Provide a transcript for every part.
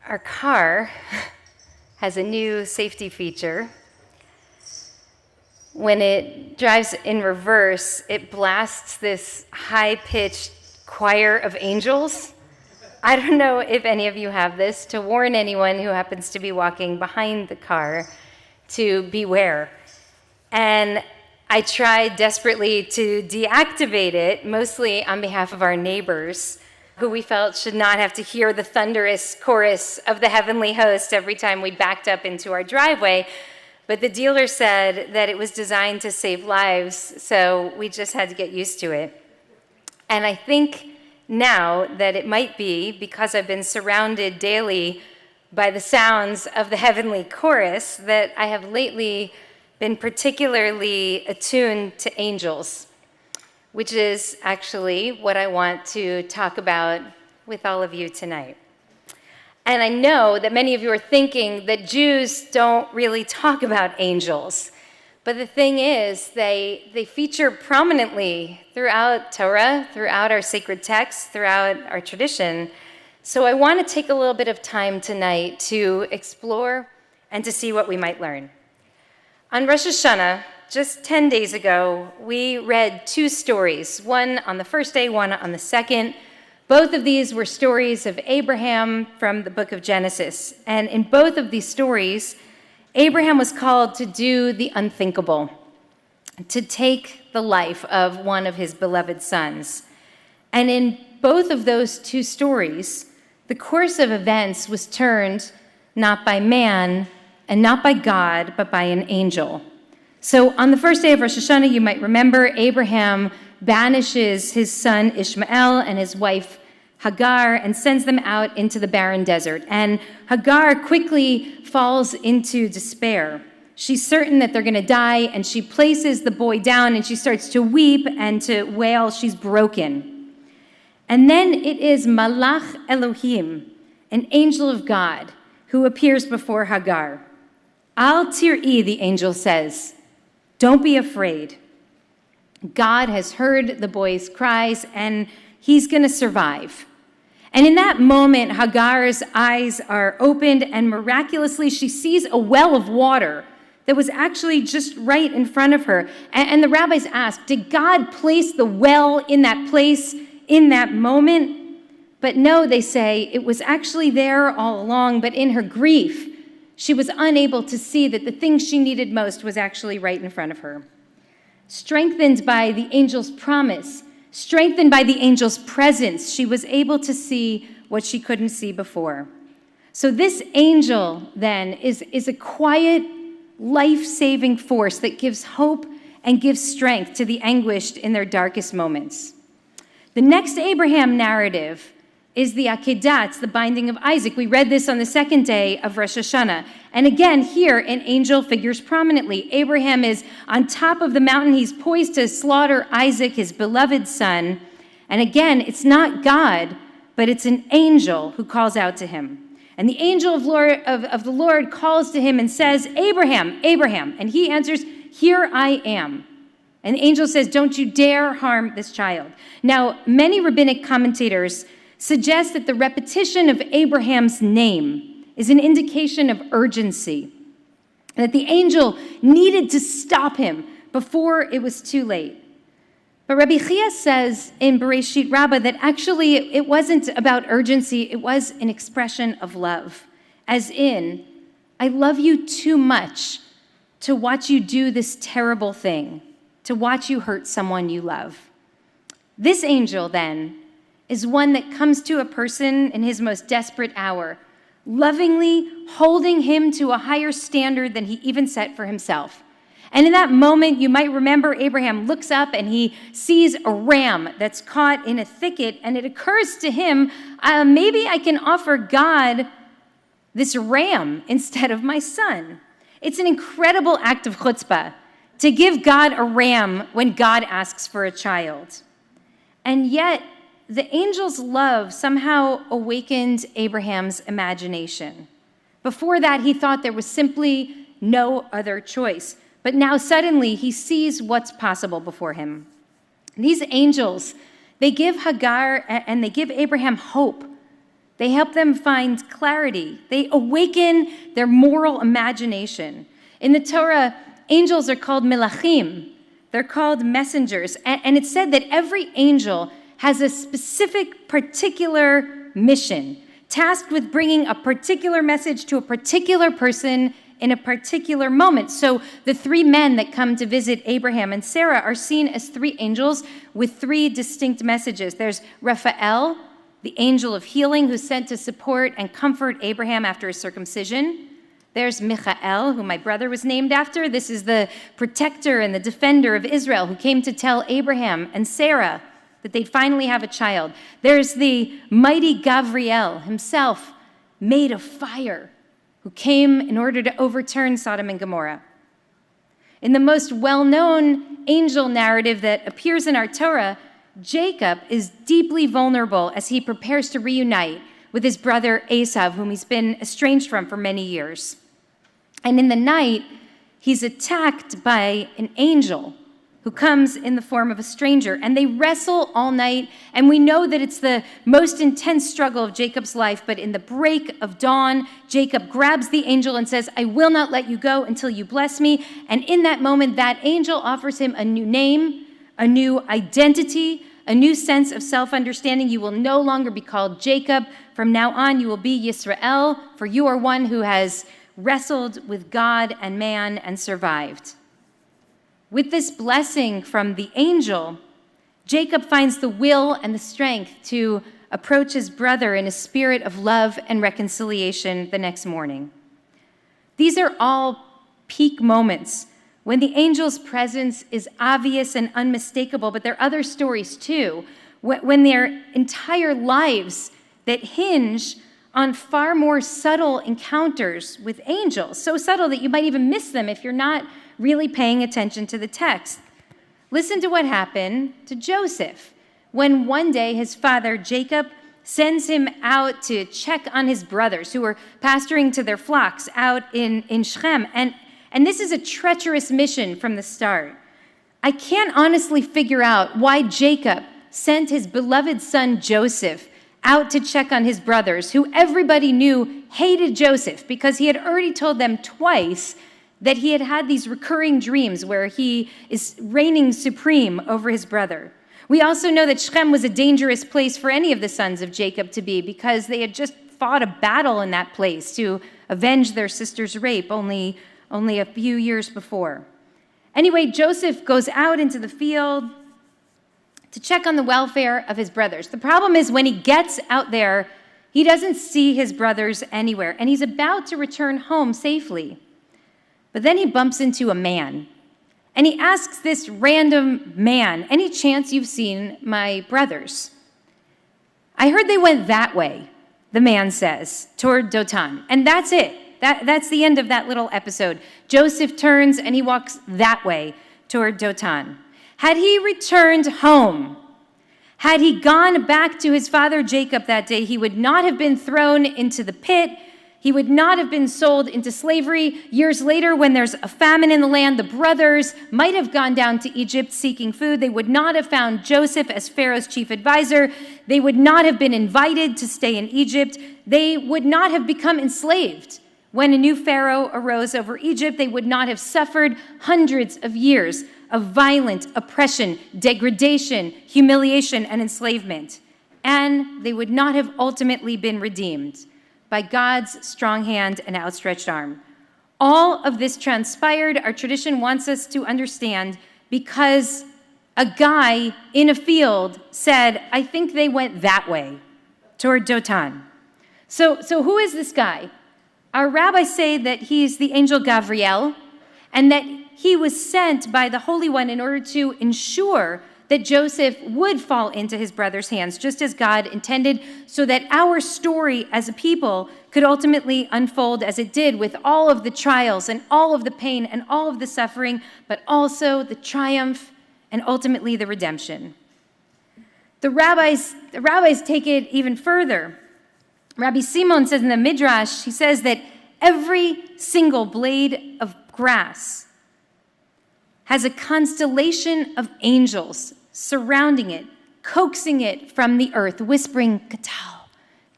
Our car has a new safety feature. When it drives in reverse, it blasts this high-pitched choir of angels. I don't know if any of you have this, to warn anyone who happens to be walking behind the car to beware. And I tried desperately to deactivate it, mostly on behalf of our neighbors, who we felt should not have to hear the thunderous chorus of the heavenly host every time we backed up into our driveway. But the dealer said that it was designed to save lives, so we just had to get used to it. And I think now that it might be because I've been surrounded daily by the sounds of the heavenly chorus that I have lately been particularly attuned to angels, which is actually what I want to talk about with all of you tonight. And I know that many of you are thinking that Jews don't really talk about angels. But the thing is, they feature prominently throughout Torah, throughout our sacred texts, throughout our tradition. So I want to take a little bit of time tonight to explore and to see what we might learn. On Rosh Hashanah, just 10 days ago, we read two stories, one on the first day, one on the second. Both of these were stories of Abraham from the book of Genesis. And in both of these stories, Abraham was called to do the unthinkable, to take the life of one of his beloved sons. And in both of those two stories, the course of events was turned not by man and not by God, but by an angel. So on the first day of Rosh Hashanah, you might remember, Abraham banishes his son Ishmael and his wife Hagar and sends them out into the barren desert. And Hagar quickly falls into despair. She's certain that they're going to die, and she places the boy down, and she starts to weep and to wail. She's broken. And then it is Malach Elohim, an angel of God, who appears before Hagar. Al tir'i, the angel says, don't be afraid. God has heard the boy's cries, and he's going to survive. And in that moment, Hagar's eyes are opened, and miraculously she sees a well of water that was actually just right in front of her. And the rabbis ask, did God place the well in that place in that moment? But no, they say, it was actually there all along, but in her grief, she was unable to see that the thing she needed most was actually right in front of her. Strengthened by the angel's promise, strengthened by the angel's presence, she was able to see what she couldn't see before. So this angel, then, is a quiet, life-saving force that gives hope and gives strength to the anguished in their darkest moments. The next Abraham narrative is the Akedah, it's the binding of Isaac. We read this on the second day of Rosh Hashanah. And again, here, an angel figures prominently. Abraham is on top of the mountain. He's poised to slaughter Isaac, his beloved son. And again, it's not God, but it's an angel who calls out to him. And the angel of the Lord calls to him and says, Abraham, Abraham. And he answers, here I am. And the angel says, don't you dare harm this child. Now, many rabbinic commentators suggest that the repetition of Abraham's name is an indication of urgency, and that the angel needed to stop him before it was too late. But Rabbi Chia says in Bereshit Rabbah that actually it wasn't about urgency, it was an expression of love. As in, I love you too much to watch you do this terrible thing, to watch you hurt someone you love. This angel, then, is one that comes to a person in his most desperate hour, lovingly holding him to a higher standard than he even set for himself. And in that moment, you might remember Abraham looks up and he sees a ram that's caught in a thicket, and it occurs to him, maybe I can offer God this ram instead of my son. It's an incredible act of chutzpah to give God a ram when God asks for a child. And yet, the angel's love somehow awakened Abraham's imagination. Before that, he thought there was simply no other choice. But now suddenly he sees what's possible before him. These angels, they give Hagar and they give Abraham hope They help them find clarity. They awaken their moral imagination. In the Torah, angels are called melachim. They're called messengers. And it's said that every angel has a specific, particular mission, tasked with bringing a particular message to a particular person in a particular moment. So the three men that come to visit Abraham and Sarah are seen as three angels with three distinct messages. There's Raphael, the angel of healing, who's sent to support and comfort Abraham after his circumcision. There's Michael, who my brother was named after. This is the protector and the defender of Israel, who came to tell Abraham and Sarah that they'd finally have a child. There's the mighty Gabriel himself, made of fire, who came in order to overturn Sodom and Gomorrah. In the most well-known angel narrative that appears in our Torah, Jacob is deeply vulnerable as he prepares to reunite with his brother Esau, whom he's been estranged from for many years. And in the night, he's attacked by an angel who comes in the form of a stranger, and they wrestle all night, and we know that it's the most intense struggle of Jacob's life, but in the break of dawn, Jacob grabs the angel and says, "I will not let you go until you bless me," and in that moment, that angel offers him a new name, a new identity, a new sense of self-understanding. You will no longer be called Jacob. From now on, you will be Yisrael, for you are one who has wrestled with God and man and survived. With this blessing from the angel, Jacob finds the will and the strength to approach his brother in a spirit of love and reconciliation the next morning. These are all peak moments when the angel's presence is obvious and unmistakable, but there are other stories too, when their entire lives that hinge on far more subtle encounters with angels, so subtle that you might even miss them if you're not really paying attention to the text. Listen to what happened to Joseph when one day his father, Jacob, sends him out to check on his brothers who were pasturing to their flocks out in Shechem. And this is a treacherous mission from the start. I can't honestly figure out why Jacob sent his beloved son Joseph out to check on his brothers, who everybody knew hated Joseph because he had already told them twice that he had had these recurring dreams where he is reigning supreme over his brother. We also know that Shechem was a dangerous place for any of the sons of Jacob to be because they had just fought a battle in that place to avenge their sister's rape only a few years before. Anyway, Joseph goes out into the field to check on the welfare of his brothers. The problem is when he gets out there, he doesn't see his brothers anywhere, and he's about to return home safely. But then he bumps into a man, and he asks this random man, "Any chance you've seen my brothers?" "I heard they went that way," the man says, toward Dotan. And that's it. That's the end of that little episode. Joseph turns and he walks that way toward Dotan. Had he returned home, had he gone back to his father Jacob that day, he would not have been thrown into the pit. He would not have been sold into slavery. Years later, when there's a famine in the land, the brothers might have gone down to Egypt seeking food. They would not have found Joseph as Pharaoh's chief advisor. They would not have been invited to stay in Egypt. They would not have become enslaved. When a new Pharaoh arose over Egypt, they would not have suffered hundreds of years of violent oppression, degradation, humiliation, and enslavement. And they would not have ultimately been redeemed by God's strong hand and outstretched arm. All of this transpired, our tradition wants us to understand, because a guy in a field said, "I think they went that way, toward Dotan." So who is this guy? Our rabbis say that he's the angel Gabriel, and that he was sent by the Holy One in order to ensure that Joseph would fall into his brother's hands, just as God intended, so that our story as a people could ultimately unfold as it did, with all of the trials and all of the pain and all of the suffering, but also the triumph and ultimately the redemption. The rabbis take it even further. Rabbi Simon says in the Midrash, he says that every single blade of grass has a constellation of angels surrounding it, coaxing it from the earth, whispering, "Gadal,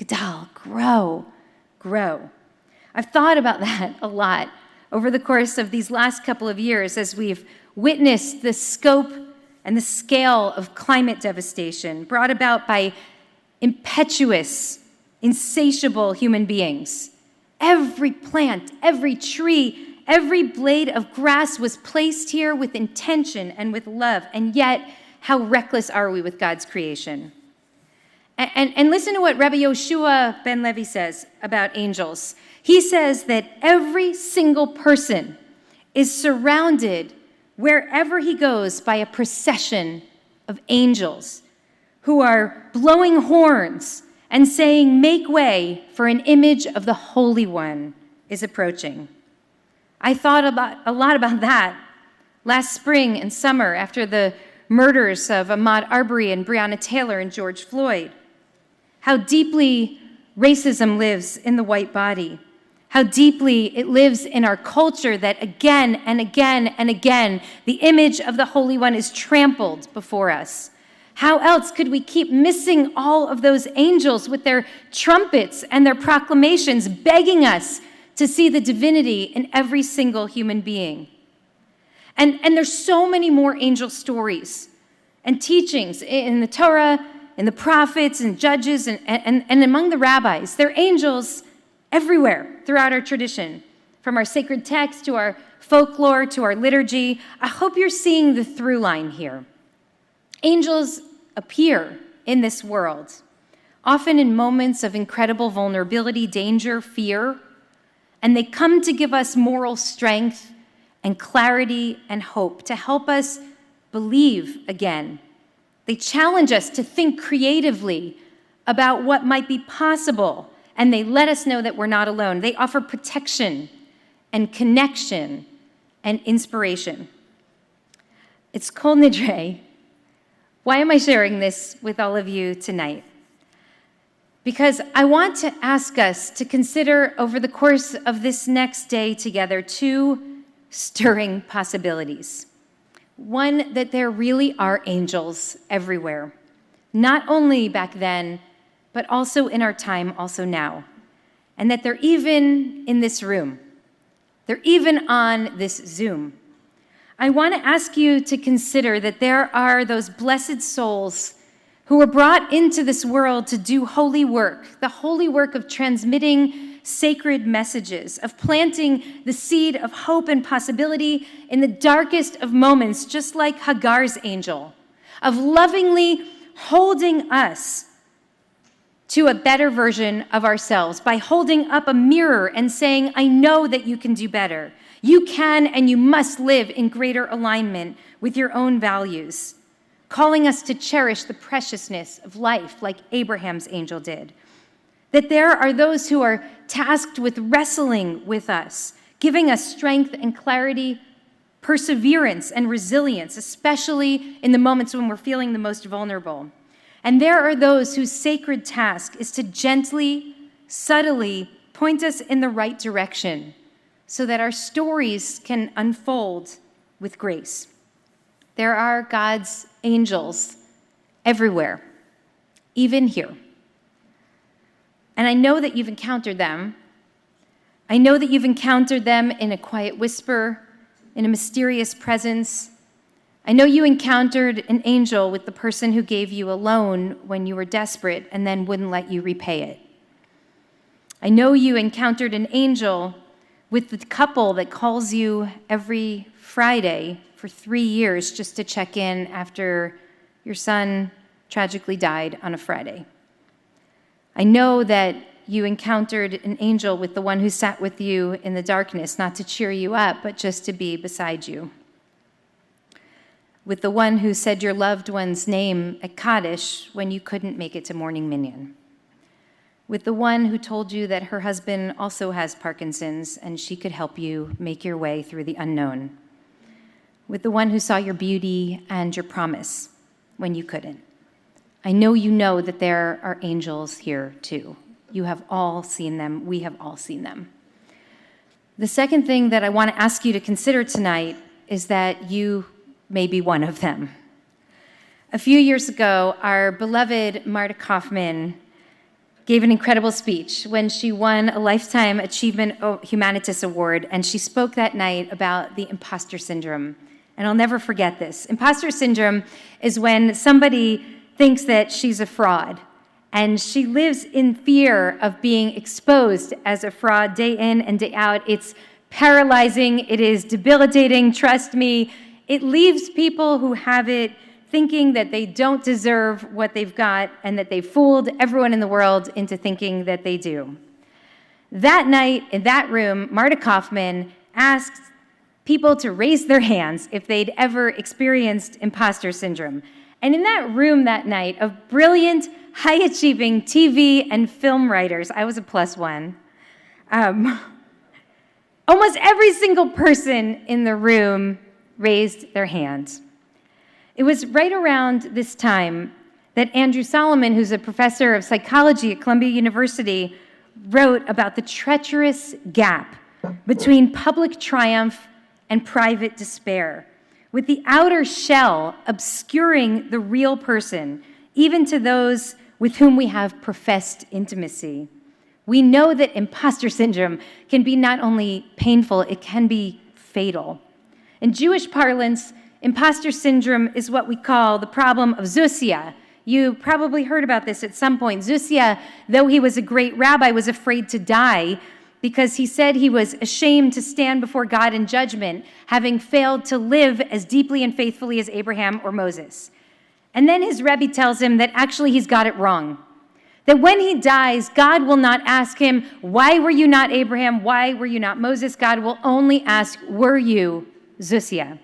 Gadal, grow, grow. I've thought about that a lot over the course of these last couple of years as we've witnessed the scope and the scale of climate devastation brought about by impetuous, insatiable human beings. Every plant, every tree, every blade of grass was placed here with intention and with love, and yet how reckless are we with God's creation? And listen to what Rabbi Yoshua ben Levi says about angels. He says that every single person is surrounded wherever he goes by a procession of angels who are blowing horns and saying, "Make way, for an image of the Holy One is approaching." I thought a lot about that last spring and summer after the murders of Ahmaud Arbery and Breonna Taylor and George Floyd. How deeply racism lives in the white body. How deeply it lives in our culture that again and again and again, the image of the Holy One is trampled before us. How else could we keep missing all of those angels with their trumpets and their proclamations begging us to see the divinity in every single human being? And there's so many more angel stories and teachings in the Torah, in the prophets and judges and among the rabbis. There are angels everywhere throughout our tradition, from our sacred text to our folklore to our liturgy. I hope you're seeing the through line here. Angels appear in this world, often in moments of incredible vulnerability, danger, fear, and they come to give us moral strength and clarity and hope, to help us believe again. They challenge us to think creatively about what might be possible, and they let us know that we're not alone. They offer protection and connection and inspiration. It's Kol Nidre. Why am I sharing this with all of you tonight? Because I want to ask us to consider over the course of this next day together two stirring possibilities. One, that there really are angels everywhere, not only back then, but also in our time, also now. And that they're even in this room. They're even on this Zoom. I want to ask you to consider that there are those blessed souls who were brought into this world to do holy work, the holy work of transmitting sacred messages, of planting the seed of hope and possibility in the darkest of moments, just like Hagar's angel, of lovingly holding us to a better version of ourselves by holding up a mirror and saying, "I know that you can do better. You can and you must live in greater alignment with your own values," calling us to cherish the preciousness of life like Abraham's angel did. That there are those who are tasked with wrestling with us, giving us strength and clarity, perseverance and resilience, especially in the moments when we're feeling the most vulnerable. And there are those whose sacred task is to gently, subtly point us in the right direction so that our stories can unfold with grace. There are God's angels everywhere, even here. And I know that you've encountered them. I know that you've encountered them in a quiet whisper, in a mysterious presence. I know you encountered an angel with the person who gave you a loan when you were desperate and then wouldn't let you repay it. I know you encountered an angel with the couple that calls you every Friday for 3 years just to check in after your son tragically died on a Friday. I know that you encountered an angel with the one who sat with you in the darkness, not to cheer you up, but just to be beside you. With the one who said your loved one's name at Kaddish when you couldn't make it to morning minyan. With the one who told you that her husband also has Parkinson's and she could help you make your way through the unknown. With the one who saw your beauty and your promise when you couldn't. I know you know that there are angels here too. You have all seen them. We have all seen them. The second thing that I want to ask you to consider tonight is that you may be one of them. A few years ago, our beloved Marta Kaufman gave an incredible speech when she won a Lifetime Achievement Humanitas Award, and she spoke that night about the imposter syndrome. And I'll never forget this. Imposter syndrome is when somebody thinks that she's a fraud, and she lives in fear of being exposed as a fraud day in and day out. It's paralyzing, it is debilitating, trust me. It leaves people who have it thinking that they don't deserve what they've got and that they fooled everyone in the world into thinking that they do. That night in that room, Marta Kaufman asked people to raise their hands if they'd ever experienced imposter syndrome. And in that room that night of brilliant, high-achieving TV and film writers, I was a +1, almost every single person in the room raised their hands. It was right around this time that Andrew Solomon, who's a professor of psychology at Columbia University, wrote about the treacherous gap between public triumph and private despair, with the outer shell obscuring the real person, even to those with whom we have professed intimacy. We know that imposter syndrome can be not only painful, it can be fatal. In Jewish parlance, imposter syndrome is what we call the problem of Zusia. You probably heard about this at some point. Zusia, though he was a great rabbi, was afraid to die because he said he was ashamed to stand before God in judgment, having failed to live as deeply and faithfully as Abraham or Moses. And then his Rabbi tells him that actually he's got it wrong. That when he dies, God will not ask him, why were you not Abraham? Why were you not Moses? God will only ask, were you Zusia?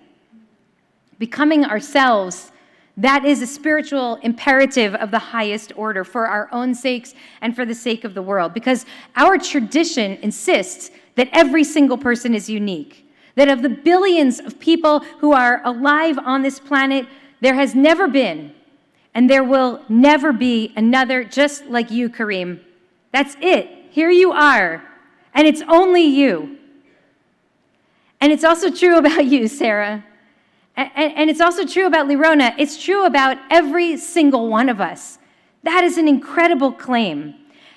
Becoming ourselves, that is a spiritual imperative of the highest order for our own sakes and for the sake of the world, because our tradition insists that every single person is unique, that of the billions of people who are alive on this planet, there has never been, and there will never be another just like you, Kareem. That's it. Here you are, and it's only you. And it's also true about you, Sarah. And it's also true about Lirona. It's true about every single one of us. That is an incredible claim.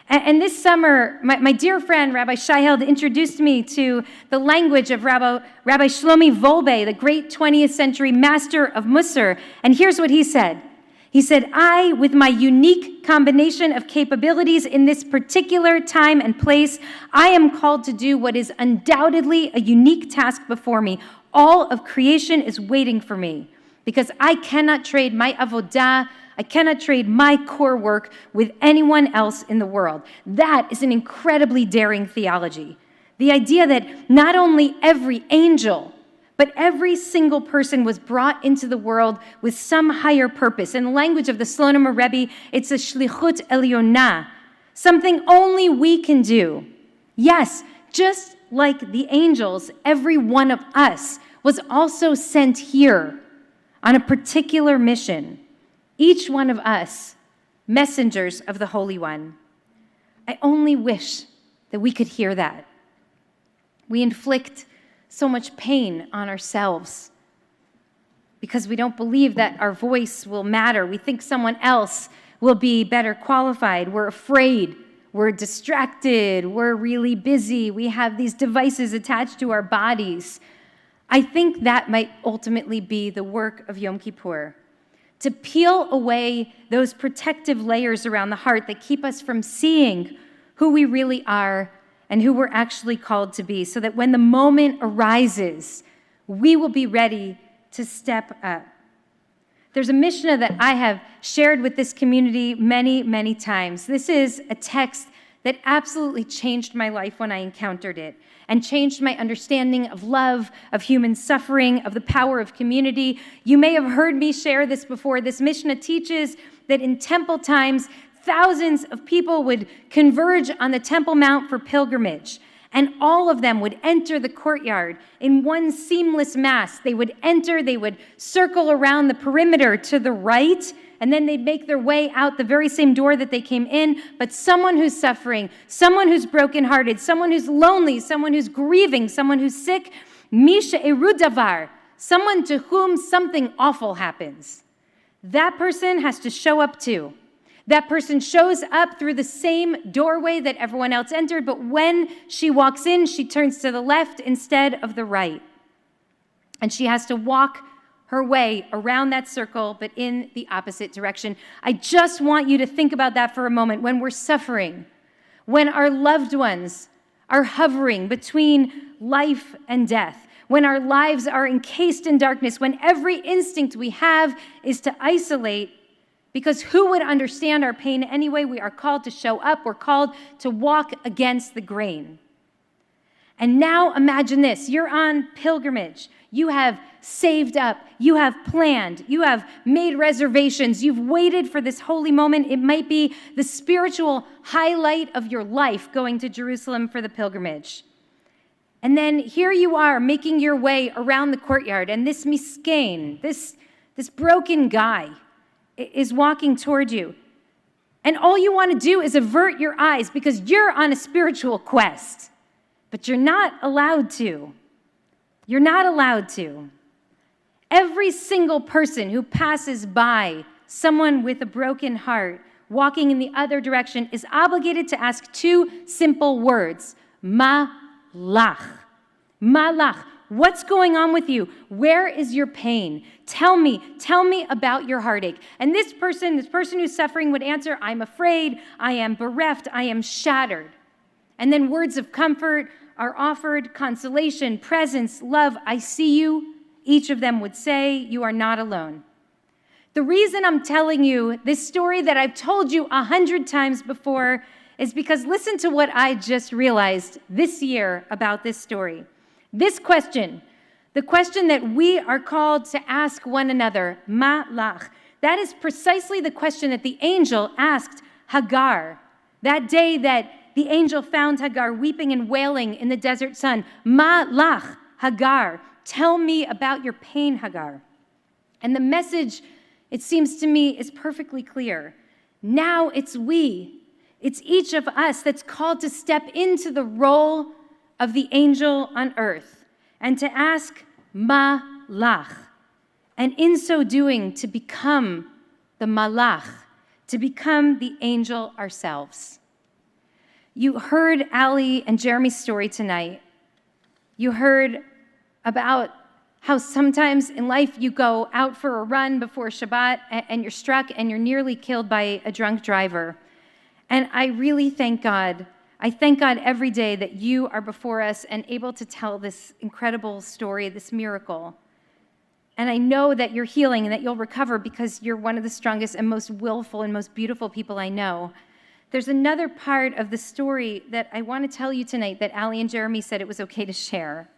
And this summer, my dear friend, Rabbi Shiheld, introduced me to the language of Rabbi Shlomi Volbe, the great 20th century master of Musar. And here's what he said. He said, I, with my unique combination of capabilities in this particular time and place, I am called to do what is undoubtedly a unique task before me. All of creation is waiting for me because I cannot trade my avodah, I cannot trade my core work with anyone else in the world. That is an incredibly daring theology. The idea that not only every angel, but every single person was brought into the world with some higher purpose. In the language of the Slonim Rebbe, it's a shlichut elyonah, something only we can do. Yes, just like the angels, every one of us was also sent here on a particular mission. Each one of us, messengers of the Holy One. I only wish that we could hear that. We inflict so much pain on ourselves because we don't believe that our voice will matter. We think someone else will be better qualified. We're afraid. We're distracted. We're really busy. We have these devices attached to our bodies. I think that might ultimately be the work of Yom Kippur, to peel away those protective layers around the heart that keep us from seeing who we really are and who we're actually called to be, so that when the moment arises, we will be ready to step up. There's a Mishnah that I have shared with this community many, many times. This is a text that absolutely changed my life when I encountered it and changed my understanding of love, of human suffering, of the power of community. You may have heard me share this before. This Mishnah teaches that in temple times, thousands of people would converge on the Temple Mount for pilgrimage, and all of them would enter the courtyard in one seamless mass. They would enter, they would circle around the perimeter to the right, and then they'd make their way out the very same door that they came in. But someone who's suffering, someone who's brokenhearted, someone who's lonely, someone who's grieving, someone who's sick, Misha Erudavar, someone to whom something awful happens, that person has to show up too. That person shows up through the same doorway that everyone else entered, but when she walks in, she turns to the left instead of the right. And she has to walk her way around that circle, but in the opposite direction. I just want you to think about that for a moment. When we're suffering, when our loved ones are hovering between life and death, when our lives are encased in darkness, when every instinct we have is to isolate, because who would understand our pain anyway? We are called to show up. We're called to walk against the grain. And now imagine this. You're on pilgrimage. You have saved up. You have planned. You have made reservations. You've waited for this holy moment. It might be the spiritual highlight of your life, going to Jerusalem for the pilgrimage. And then here you are making your way around the courtyard, and this miskein, this broken guy, is walking toward you. And all you want to do is avert your eyes because you're on a spiritual quest. But you're not allowed to. You're not allowed to. Every single person who passes by someone with a broken heart walking in the other direction is obligated to ask two simple words: malach. Malach. What's going on with you? Where is your pain? Tell me about your heartache. And this person who's suffering would answer, I'm afraid, I am bereft, I am shattered. And then words of comfort are offered, consolation, presence, love, I see you. Each of them would say, you are not alone. The reason I'm telling you this story that I've told you 100 times before is because listen to what I just realized this year about this story. This question, the question that we are called to ask one another, malach, that is precisely the question that the angel asked Hagar that day that the angel found Hagar weeping and wailing in the desert sun. Malach, Hagar, tell me about your pain, Hagar. And the message, it seems to me, is perfectly clear. Now it's each of us that's called to step into the role of the angel on earth and to ask malach, and in so doing to become the malach, to become the angel ourselves. You heard Ali and Jeremy's story tonight. You heard about how sometimes in life you go out for a run before Shabbat and you're struck and you're nearly killed by a drunk driver. And I really thank God. I thank God every day that you are before us and able to tell this incredible story, this miracle. And I know that you're healing and that you'll recover because you're one of the strongest and most willful and most beautiful people I know. There's another part of the story that I want to tell you tonight that Ali and Jeremy said it was okay to share.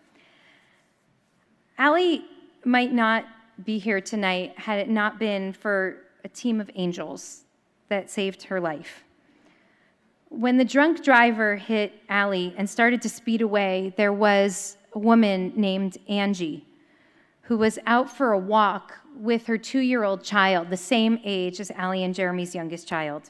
Ali might not be here tonight had it not been for a team of angels that saved her life. When the drunk driver hit Ali and started to speed away, there was a woman named Angie who was out for a walk with her 2-year-old child, the same age as Ali and Jeremy's youngest child.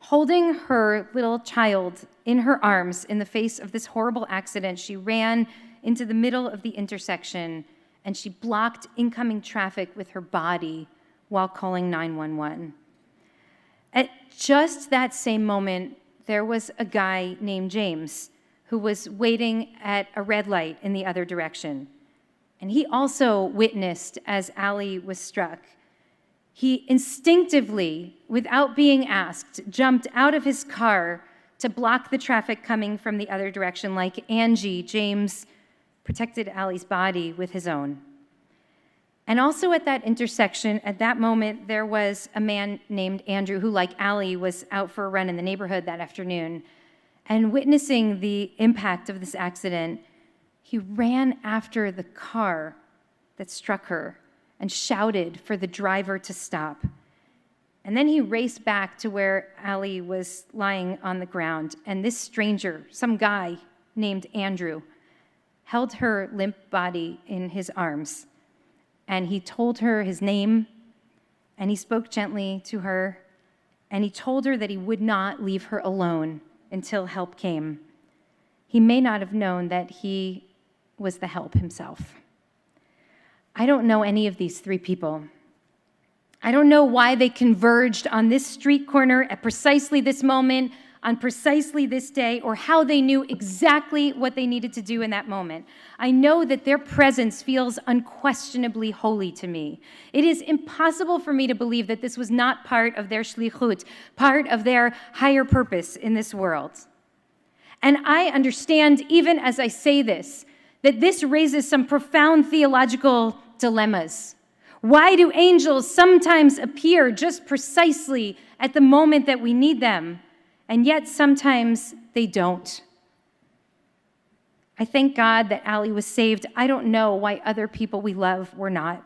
Holding her little child in her arms in the face of this horrible accident, she ran into the middle of the intersection and she blocked incoming traffic with her body while calling 911. At just that same moment, there was a guy named James who was waiting at a red light in the other direction. And he also witnessed as Ali was struck. He instinctively, without being asked, jumped out of his car to block the traffic coming from the other direction. Like Angie, James protected Ali's body with his own. And also at that intersection, at that moment, there was a man named Andrew who, like Ali, was out for a run in the neighborhood that afternoon. And witnessing the impact of this accident, he ran after the car that struck her and shouted for the driver to stop. And then he raced back to where Ali was lying on the ground. And this stranger, some guy named Andrew, held her limp body in his arms. And he told her his name, and he spoke gently to her, and he told her that he would not leave her alone until help came. He may not have known that he was the help himself. I don't know any of these 3 people. I don't know why they converged on this street corner at precisely this moment, on precisely this day, or how they knew exactly what they needed to do in that moment. I know that their presence feels unquestionably holy to me. It is impossible for me to believe that this was not part of their shlichut, part of their higher purpose in this world. And I understand, even as I say this, that this raises some profound theological dilemmas. Why do angels sometimes appear just precisely at the moment that we need them, and yet sometimes they don't? I thank God that Allie was saved. I don't know why other people we love were not.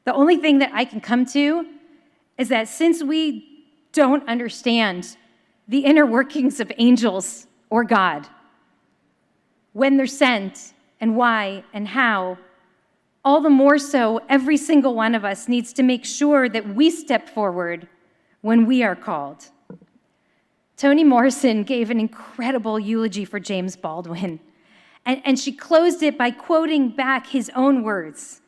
The only thing that I can come to is that since we don't understand the inner workings of angels or God, when they're sent and why and how, all the more so, every single one of us needs to make sure that we step forward when we are called. Toni Morrison gave an incredible eulogy for James Baldwin, and she closed it by quoting back his own words.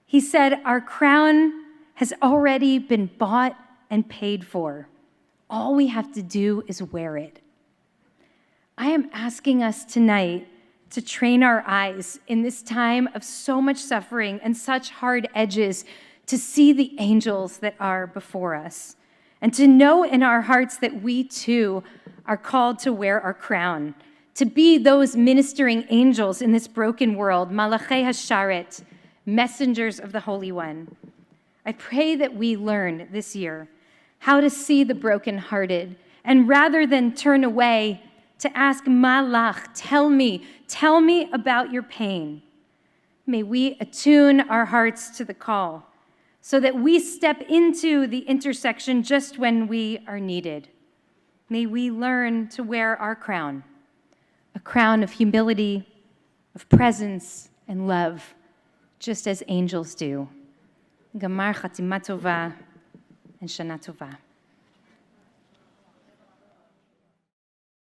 He said, "Our crown has already been bought and paid for. All we have to do is wear it." I am asking us tonight to train our eyes in this time of so much suffering and such hard edges to see the angels that are before us, and to know in our hearts that we too are called to wear our crown, to be those ministering angels in this broken world, Malachei HaSharet, messengers of the Holy One. I pray that we learn this year how to see the brokenhearted, and rather than turn away, to ask Malach, tell me about your pain. May we attune our hearts to the call so that we step into the intersection just when we are needed. May we learn to wear our crown, a crown of humility, of presence, and love, just as angels do. Gamar Chatima Tova and Shana Tova.